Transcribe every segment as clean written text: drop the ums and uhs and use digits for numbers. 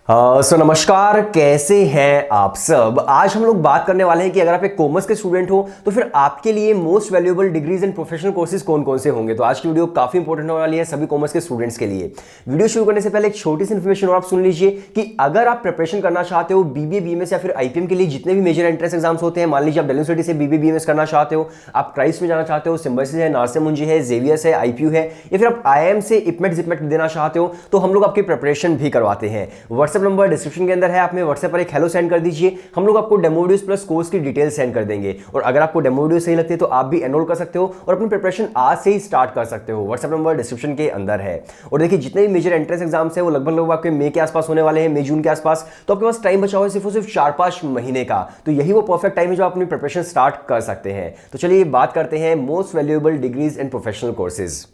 नमस्कार, कैसे हैं आप सब। आज हम लोग बात करने वाले हैं कि अगर आप एक कॉमर्स के स्टूडेंट हो तो फिर आपके लिए most valuable degrees and professional courses कौन कौन से होंगे। तो आज की वीडियो काफी इंपॉर्टेंट होने वाली है सभी कॉमर्स के स्टूडेंट्स के लिए। वीडियो शुरू करने से पहले एक छोटी सी इन्फॉर्मेशन और आप सुन लीजिए कि अगर आप प्रिपरेशन करना चाहते हो बीबीए बीएमएस या फिर आईपीएम के लिए जितने भी मेजर एंट्रेंस एग्जाम्स होते हैं, मान लीजिए आप दिल्ली यूनिवर्सिटी से बीबीए बीएमएस करना चाहते हो, आप क्राइस्ट में जाना चाहते हो, सिम्बायोसिस है, नार्से मुंजी है, जेवियर्स है, आईपीयू है, या फिर आप आईआईएम से इपमेट जिपमेट देना चाहते हो तो हम लोग आपकी प्रिपरेशन भी करवाते हैं। व्हाट्सएप नंबर डिस्क्रिप्शन के अंदर है, आप में व्हाट्सएप पर एक हेलो सेंड कर दीजिए, हम लोग आपको डेमो वीडियोस प्लस कोर्स की डिटेल सेंड कर देंगे। और अगर आपको डेमो वीडियो सही लगती है तो आप भी एनरोल कर सकते हो और अपनी प्रिपरेशन आज से ही स्टार्ट कर सकते हो। व्हाट्सएप नंबर डिस्क्रिप्शन के अंदर है। और देखिए जितने भी मेजर एंट्रेंस एग्जाम्स है वो लगभग आपके मई के आसपास होने वाले हैं, मई जून के आसपास। तो आपके पास टाइम बचा हुआ है सिर्फ और सिर्फ 4-5 महीने का। तो यही वो परफेक्ट टाइम है जो आप अपनी प्रिपरेशन स्टार्ट कर सकते हैं। तो चलिए बात करते हैं most valuable degrees and professional courses.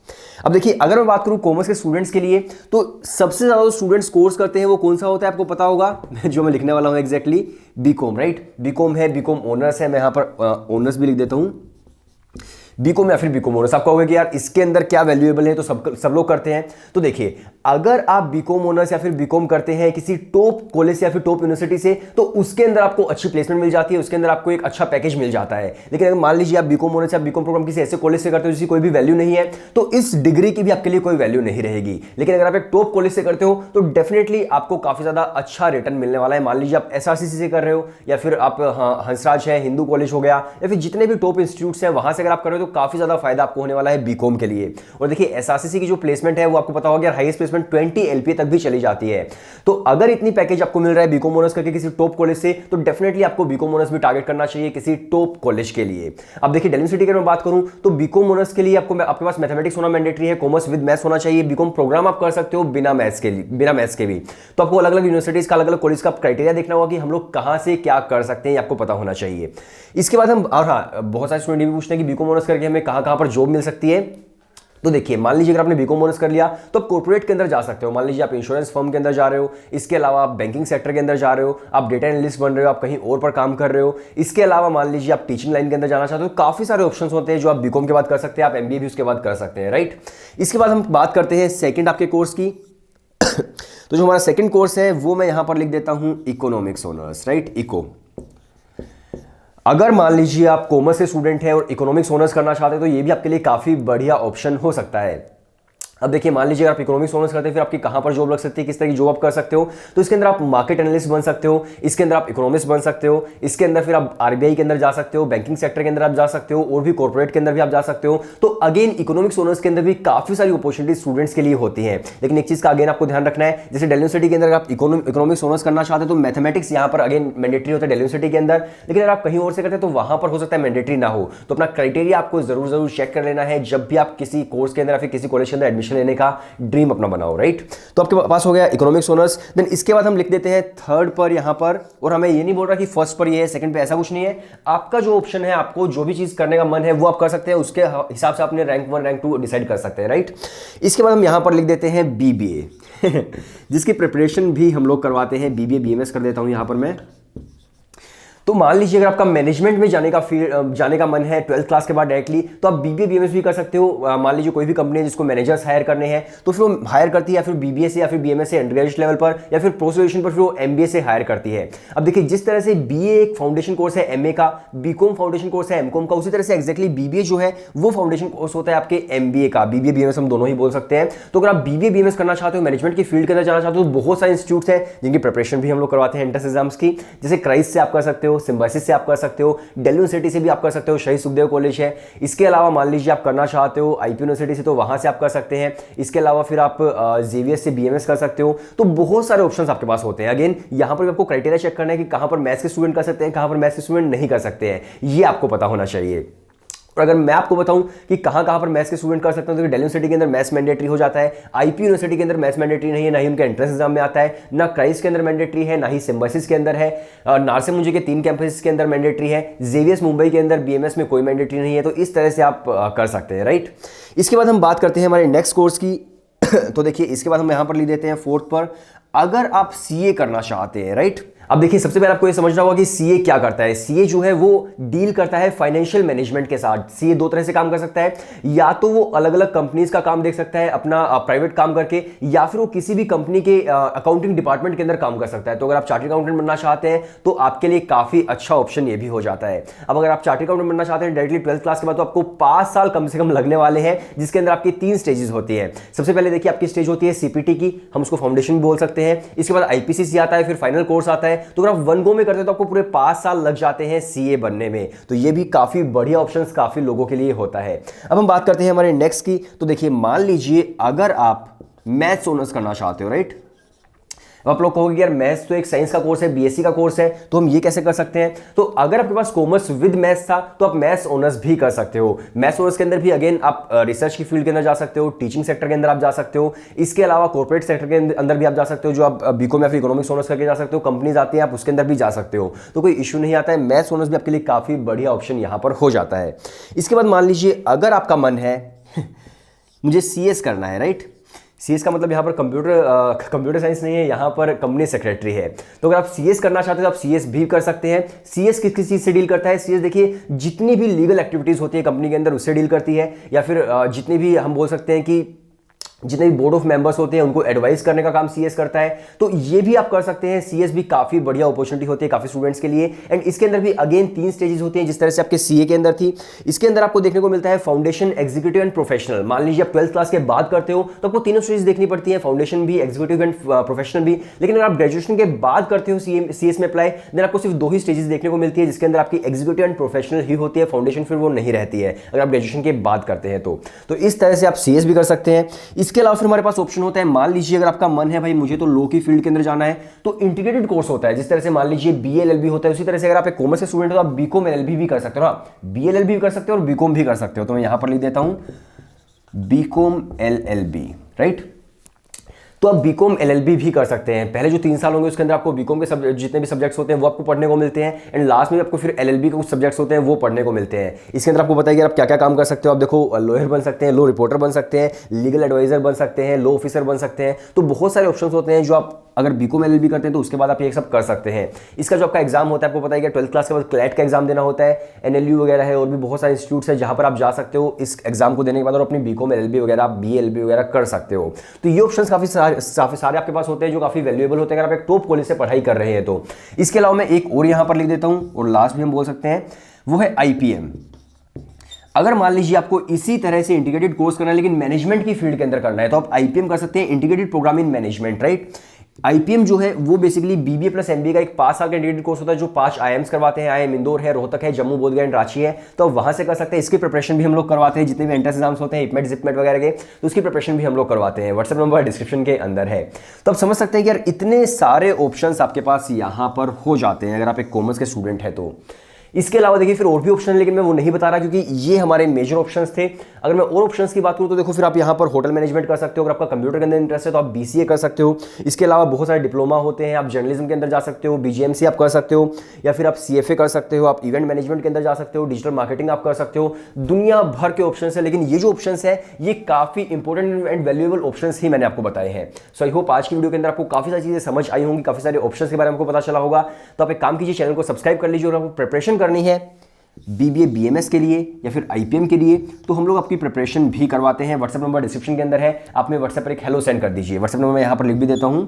अब देखिए अगर मैं बात करूं कॉमर्स के स्टूडेंट्स के लिए तो सबसे ज्यादा स्टूडेंट्स कोर्स करते हैं वो कौन सा होता है आपको पता होगा जो मैं लिखने वाला हूं एग्जैक्टली बीकॉम, राइट। बीकॉम है, बीकॉम ऑनर्स है, मैं यहां पर ऑनर्स भी लिख देता हूं, बीकॉम या फिर बीकॉम ऑनर्स। आप कहोगे कि यार इसके अंदर क्या वैल्यूएबल है, तो सब लोग करते हैं। तो देखिए अगर आप बीकॉम ऑनर्स या फिर बीकॉम करते हैं किसी टॉप कॉलेज या फिर टॉप यूनिवर्सिटी से तो उसके अंदर आपको अच्छी प्लेसमेंट मिल जाती है, उसके अंदर आपको एक अच्छा पैकेज मिल जाता है। लेकिन अगर मान लीजिए आप बीकॉम ऑनर्स या बीकॉम प्रोग्राम किसी ऐसे कॉलेज से करते हो जिसकी कोई भी वैल्यू नहीं है तो इस डिग्री की भी आपके लिए कोई वैल्यू नहीं रहेगी। लेकिन अगर आप एक टॉप कॉलेज से करते हो तो डेफिनेटली आपको काफी ज्यादा अच्छा रिटर्न मिलने वाला है। मान लीजिए आप एसआरसीसी से कर रहे हो या फिर आप हंसराज है, हिंदू कॉलेज हो गया, या फिर जितने भी टॉप इंस्टीट्यूट्स हैं वहां से अगर आप कर रहे हो तो काफी ज्यादा फायदा आपको होने वाला है बीकॉम के लिए। और देखिए एसआरसीसी की जो प्लेसमेंट है वो आपको पता होगा हाईएस्ट प्लेसमेंट 20 एलपीए तक भी चली जाती है। तो अगर इतनी पैकेज आपको मिल रहा है बीकॉम ऑनर्स करके किसी टॉप कॉलेज से तो डेफिनेटली आपको बीकॉम ऑनर्स भी टारगेट करना चाहिए किसी टॉप कॉलेज के लिए। अब देखिए दिल्ली यूनिवर्सिटी की मैं बात करूं तो बीकॉम ऑनर्स के लिए आपके पास मैथमेटिक्स होना मैंडेटरी है, कॉमर्स विद मैथ्स होना चाहिए। बीकॉम प्रोग्राम आप कर सकते हो बिना मैथ्स के भी। तो आपको अलग अलग यूनिवर्सिटीज का अलग अलग कॉलेज का क्राइटेरिया देखना होगा कि हम लोग कहां से क्या कर सकते हैं, आपको पता होना चाहिए। इसके बाद हम और हाँ बहुत सारे स्टूडेंट भी पूछते हैं कि बीकॉम ऑनर्स करके हमें कहां पर जॉब मिल सकती है। तो देखिए मान लीजिए अगर आपने बीकॉम ऑनर्स कर लिया तो आप कॉर्पोरेट के अंदर जा सकते हो। मान लीजिए आप इंश्योरेंस फर्म के अंदर जा रहे हो, इसके अलावा आप बैंकिंग सेक्टर के अंदर जा रहे हो, आप डेटा एनालिस्ट बन रहे हो, आप कहीं और पर काम कर रहे हो। इसके अलावा मान लीजिए आप टीचिंग लाइन के अंदर जाना चाहते हो, काफी सारे ऑप्शन होते हैं जो आप बीकॉम के बाद कर सकते हैं, आप एमबीए भी उसके बाद कर सकते हैं, राइट। इसके बाद हम बात करते हैं सेकेंड आपके कोर्स की। तो जो हमारा सेकेंड कोर्स है वो मैं यहां पर लिख देता हूं इकोनॉमिक्स ऑनर्स, राइट, इको। अगर मान लीजिए आप कॉमर्स के स्टूडेंट हैं और इकोनॉमिक्स ऑनर्स करना चाहते हैं तो ये भी आपके लिए काफी बढ़िया ऑप्शन हो सकता है। अब देखिए मान लीजिए अगर आप इकोनॉमिक्स ऑनर्स करते हैं फिर आपकी कहां पर जॉब लग सकती है, किस तरह की जॉब आप कर सकते हो। तो इसके अंदर आप मार्केट एनालिस्ट बन सकते हो, इसके अंदर आप इकोनॉमिस्ट बन सकते हो, इसके अंदर फिर आप आरबीआई के अंदर जा सकते हो, बैंकिंग सेक्टर के अंदर आप जा सकते हो, और भी कॉर्पोरेट के अंदर भी आप जा सकते हो। तो अगेन इकोनॉमिक्स ऑनर्स के अंदर भी काफी सारी अपॉर्चुनिटी स्टूडेंट्स के लिए होती है। लेकिन एक चीज का अगेन आपको ध्यान रखना है, जैसे दिल्ली यूनिवर्सिटी के अंदर आप इकोनॉमिक्स ऑनर्स करना चाहते हो तो मैथमेटिक्स यहाँ पर अगेन मैंडेटरी होता है दिल्ली यूनिवर्सिटी के अंदर। लेकिन अगर आप कहीं और से करते हैं तो वहां पर हो सकता है मैंडेटरी ना हो। तो अपना क्राइटेरिया आपको जरूर चेक कर लेना है जब भी आप किसी कोर्स के अंदर या फिर किसी कॉलेज के अंदर एडमिशन लेने का ड्रीम अपना बनाओ, राइट। तो आपके पास हो गया इकोनॉमिक्स ऑनर्स। देन इसके बाद हम लिख देते हैं थर्ड पर यहां पर, और हमें ये नहीं बोल रहा कि फर्स्ट पर ये है सेकंड पे, ऐसा कुछ नहीं है। आपका जो ऑप्शन है, आपको जो भी चीज करने का मन है वो आप कर सकते हैं, उसके हिसाब से अपने रैंक 1 रैंक 2 डिसाइड कर सकते हैं, राइट। इसके बाद हम यहां पर लिख देते हैं बीबीए जिसकी प्रिपरेशन भी हम लोग करवाते हैं, बीबीए बीएमएस कर देता हूं यहां पर मैं। तो मान लीजिए अगर आपका मैनेजमेंट में जाने का मन है 12th क्लास के बाद डायरेक्टली तो आप बीबीए बीएमएस भी कर सकते हो। मान लीजिए कोई भी कंपनी है जिसको मैनेजर्स हायर करने हैं तो फिर वो हायर करती है या फिर बीबीए से या फिर बीएमएस से अंडर ग्रेजुएट लेवल पर या फिर पोस्ट ग्रेजुएशन पर फिर वो एमबीए से हायर करती है। अब देखिए जिस तरह से बीए एक फाउंडेशन कोर्स है एमए का, बीकॉम फाउंडेशन कोर्स है एमकॉम का, उसी तरह से एक्जैक्टली बीबीए जो है वो फाउंडेशन कोर्स होता है आपके एमबीए का। बीबीए बीएमएस हम दोनों ही बोल सकते हैं। तो अगर आप बीबीए बीएमएस करना चाहते हो, मैनेजमेंट की फील्ड के अंदर जाना चाहते हो, बहुत सारे इंस्टीट्यूट्स हैं जिनकी प्रिपरेशन भी हम लोग करवाते हैं एंट्रेंस एग्जाम्स की। जैसे क्राइस्ट से आप कर सकते हो, सिम्बायोसिस से आप कर सकते हो, दिल्ली यूनिवर्सिटी से भी आप कर सकते हो, शहीद सुखदेव कॉलेज है। इसके अलावा मान लीजिए आप करना चाहते हो आईपी यूनिवर्सिटी से तो वहां से आप कर सकते हैं। इसके अलावा फिर आप जेवीएस से बीएमएस कर सकते हो। तो बहुत सारे ऑप्शंस आपके पास होते हैं। अगेन यहां पर आपको क्राइटेरिया चेक करना है कि कहां पर मैथ्स के स्टूडेंट कर सकते हैं, कहां पर मैथ्स के स्टूडेंट नहीं कर सकते हैं, ये आपको पता होना चाहिए। और अगर मैं आपको बताऊं कि कहां कहां पर मैथ्स के स्टूडेंट कर सकते हैं तो दिल्ली यूनिवर्सिटी के अंदर मैथ्स मैंडेटरी हो जाता है, आईपी यूनिवर्सिटी के अंदर मैथ्स मैंडेटरी नहीं है, ना ही उनके एंट्रेंस एग्जाम में आता है, ना क्राइस्ट के अंदर मैंडेटरी है, ना ही सिम्बायोसिस के अंदर है, नार्से मुंजी के 3 कैंपस के अंदर मैंडेटरी है, जेवीएस मुंबई के अंदर बीएमएस में कोई मैंडेटरी नहीं है। तो इस तरह से आप कर सकते हैं, राइट। इसके बाद हम बात करते हैं हमारे नेक्स्ट कोर्स की। तो देखिए इसके बाद हम यहां पर लिख देते हैं फोर्थ पर, अगर आप सीए करना चाहते हैं, राइट, अब देखिए सबसे पहले आपको ये समझना होगा कि सीए क्या करता है। सीए जो है वो डील करता है फाइनेंशियल मैनेजमेंट के साथ। सीए दो तरह से काम कर सकता है, या तो वो अलग अलग कंपनीज का काम देख सकता है अपना प्राइवेट काम करके, या फिर वो किसी भी कंपनी के अकाउंटिंग डिपार्टमेंट के अंदर काम कर सकता है। तो अगर आप चार्टर्ड अकाउंटेंट बनना चाहते हैं तो आपके लिए काफी अच्छा ऑप्शन ये भी हो जाता है। अब अगर आप चार्टर्ड अकाउंटेंट बनना चाहते हैं डायरेक्टली 12th क्लास के बाद, तो आपको 5 साल कम से कम लगने वाले हैं, जिसके अंदर आपकी 3 स्टेजेस होती है। सबसे पहले देखिए आपकी स्टेज होती है सीपीटी की, हम उसको फाउंडेशन भी बोल सकते हैं। इसके बाद आईपीसीसी आता है, फिर फाइनल कोर्स आता है। तो अगर आप 1 गो में करते हैं तो आपको पूरे 5 साल लग जाते हैं सीए बनने में। तो ये भी काफी बढ़िया ऑप्शन काफी लोगों के लिए होता है। अब हम बात करते हैं हमारे नेक्स्ट की। तो देखिए मान लीजिए अगर आप मैथ्स ऑनर्स करना चाहते हो, राइट। अब आप लोग कहोगे यार मैथ्स तो एक साइंस का कोर्स है, बीएससी का कोर्स है, तो हम ये कैसे कर सकते हैं। तो अगर आपके पास कॉमर्स विद मैथ्स था तो आप मैथ्स ऑनर्स भी कर सकते हो। मैथ्स ऑनर्स के अंदर भी अगेन आप रिसर्च की फील्ड के अंदर जा सकते हो, टीचिंग सेक्टर के अंदर आप जा सकते हो। इसके अलावा कॉर्पोरेट सेक्टर के अंदर भी आप जा सकते हो, जो आप बीकॉम या फिर इकोनॉमिक्स ऑनर्स करके जा सकते हो। कंपनीज आती है, आप उसके अंदर भी जा सकते हो, तो कोई इशू नहीं आता है। मैथ्स ऑनर्स भी आपके लिए काफी बढ़िया ऑप्शन यहां पर हो जाता है। इसके बाद मान लीजिए अगर आपका मन है मुझे सीएस करना है, राइट। सीएस का मतलब यहाँ पर कंप्यूटर साइंस नहीं है, यहाँ पर कंपनी सेक्रेटरी है। तो अगर आप सीएस करना चाहते हो तो आप सीएस भी कर सकते हैं। सीएस किस किस चीज़ से डील करता है। सीएस देखिए जितनी भी लीगल एक्टिविटीज़ होती है कंपनी के अंदर उससे डील करती है, या फिर जितनी भी हम बोल सकते हैं कि जितने भी बोर्ड ऑफ मेंबर्स होते हैं उनको एडवाइस करने का काम सीएस करता है। तो ये भी आप कर सकते हैं। सीएस भी काफी बढ़िया अपॉर्चुनिटी होती है काफी स्टूडेंट्स के लिए। एंड इसके अंदर भी अगेन 3 स्टेजेस होती हैं, जिस तरह से आपके सीए के अंदर थी। इसके अंदर आपको देखने को मिलता है फाउंडेशन, एग्जीक्यूटिव एंड प्रोफेशनल। मान लीजिए आप 12th क्लास के बाद करते हो तो आपको तीनों स्टेजेस देखनी पड़ती है, फाउंडेशन भी, एग्जीक्यूटिव एंड प्रोफेशनल भी। लेकिन अगर आप ग्रेजुएशन के बाद करते हो सीएस में अप्लाई, देन आपको सिर्फ 2 ही स्टेजेस देखने को मिलती है, जिसके अंदर आपकी एग्जीक्यूटिव एंड प्रोफेशनल ही होती है, फाउंडेशन फिर वो नहीं रहती है अगर आप ग्रेजुएशन के बाद करते हैं तो इस तरह से आप सीएस भी कर सकते हैं। इसके अलावा फिर हमारे पास ऑप्शन होता है, मान लीजिए अगर आपका मन है भाई मुझे तो लॉ की फील्ड के अंदर जाना है, तो इंटीग्रेटेड कोर्स होता है। जिस तरह से मान लीजिए बीएलएलबी होता है, उसी तरह से अगर आप एक कॉमर्स के स्टूडेंट हो तो आप बीकॉम एलएलबी भी कर सकते हो ना। बीएलएलबी भी कर सकते हो और बीकॉम भी कर सकते हो। तो मैं यहां पर लिख देता हूं बीकॉम एलएलबी, राइट। तो आप बीकॉम एलएलबी भी कर सकते हैं। पहले जो 3 साल होंगे उसके अंदर आपको बीकॉम के जितने भी सब्जेक्ट्स होते हैं वो आपको पढ़ने को मिलते हैं, एंड लास्ट में आपको फिर एलएलबी के कुछ सब्जेक्ट्स होते हैं वो पढ़ने को मिलते हैं। इसके अंदर आपको बताइए आप क्या क्या काम कर सकते हो। आप देखो लॉयर बन सकते हैं, लॉ रिपोर्टर बन सकते हैं, लीगल एडवाइजर बन सकते हैं, लॉ ऑफिसर बन सकते हैं। तो बहुत सारे ऑप्शंस होते हैं जो आप अगर बीकॉम एलएलबी करते हैं तो उसके बाद आप ये सब कर सकते हैं। इसका जो आपका एग्जाम होता है आपको पता है कि 12th क्लास के बाद क्लैट का एग्जाम देना होता है, एनएलयू वगैरह है, और भी बहुत सारे इंस्टीट्यूट्स है जहां पर आप जा सकते हो इस एग्जाम को देने के बाद और अपनी बीकॉम एलएलबी वगैरह बीएलबी वगैरह कर सकते हो। तो ये ऑप्शंस काफी सारे आपके पास होते हैं जो काफी वैल्यूएबल होते हैं अगर आप एक टॉप कॉलेज से पढ़ाई कर रहे हैं तो। इसके अलावा मैं एक और यहां पर लिख देता हूं और लास्ट भी हम बोल सकते हैं, वो है आईपीएम। अगर मान लीजिए आपको इसी तरह से इंटीग्रेटेड कोर्स करना है लेकिन मैनेजमेंट की फील्ड के अंदर करना है तो आप आईपीएम कर सकते हैं, integrated program in management, right. IPM जो है वो बेसिकली बीबीए प्लस एमबीए का एक 5 साल का इंटीग्रेटेड कोर्स होता है जो 5 आईएम्स करवाते हैं। आईएम इंदौर है, रोहतक है, जम्मू बोधगया एंड रांची है, तो आप वहां से कर सकते हैं। इसकी प्रिपरेशन भी हम लोग करवाते हैं, जितने भी एंट्रेंस एग्जाम्स होते हैं इपमेट जिपमेट वगैरह के, तो उसकी प्रिपरेशन भी हम लोग करवाते हैं। व्हाट्सएप नंबर डिस्क्रिप्शन के अंदर है। तो आप समझ सकते हैं कि यार इतने सारे ऑप्शंस आपके पास यहां पर हो जाते हैं अगर आप एक कॉमर्स के स्टूडेंट है तो। इसके अलावा देखिए फिर और भी ऑप्शन है लेकिन मैं वो नहीं बता रहा क्योंकि ये हमारे मेजर ऑप्शंस थे। अगर मैं और ऑप्शंस की बात करूं तो देखो फिर आप यहां पर होटल मैनेजमेंट कर सकते हो। अगर आपका कंप्यूटर के अंदर इंटरेस्ट है तो आप बीसीए कर सकते हो। इसके अलावा बहुत सारे डिप्लोमा होते हैं, आप जर्नलिज्म के अंदर जा सकते हो, बीजीएमसी आप कर सकते हो, या फिर आप सीएफए कर सकते हो, आप इवेंट मैनेजमेंट के अंदर जा सकते हो, डिजिटल मार्केटिंग आप कर सकते हो। दुनिया भर के ऑप्शन है लेकिन ये जो ऑप्शन है ये काफी इंपॉर्टेंट एंड वैल्यूएबल ऑप्शन ही मैंने आपको बताए हैं। सो आई होप आज की वीडियो के अंदर आपको काफी सारी चीजें समझ आई होंगी, काफी सारे ऑप्शन के बारे में आपको पता चला होगा। तो आप एक काम कीजिए, चैनल को सब्सक्राइब कर लीजिए और आपको प्रिपरेशन करनी है बीबीए बीएमएस के लिए या फिर आईपीएम के लिए तो हम लोग आपकी प्रिपरेशन भी करवाते हैं। व्हाट्सएप नंबर डिस्क्रिप्शन के अंदर है, आप में व्हाट्सएप पर एक हेलो सेंड कर दीजिए। व्हाट्सएप नंबर मैं यहाँ पर लिख भी देता हूँ,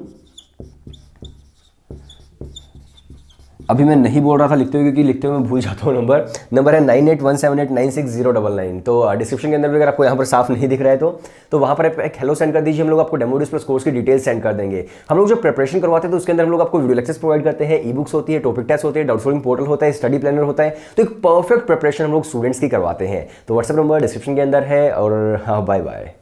अभी मैं नहीं बोल रहा था लिखते हुए क्योंकि लिखते हुए मैं भूल जाता हूँ। नंबर है 9817896099। तो डिस्क्रिप्शन के अंदर भी अगर आपको यहाँ पर साफ नहीं दिख रहा है तो वहाँ पर एक हेलो सेंड कर दीजिए। हम लोग आपको डेमोडिस प्लस कोर्स की डिटेल्स सेंड कर देंगे। हम लोग जो प्रिपरेशन करवाते हैं तो उसके अंदर हम लोग आपको वीडियो लेक्चर्स प्रोवाइड करते हैं, ई बुक्स होती है, टॉपिक टेस्ट होते हैं, डाउट सॉल्विंग पोर्टल होता है, स्टडी प्लानर होता है। तो एक परफेक्ट प्रिपरेशन हम लोग स्टूडेंट्स की करवाते हैं। तो व्हाट्सएप नंबर डिस्क्रिप्शन के अंदर है और हाँ, बाय बाय।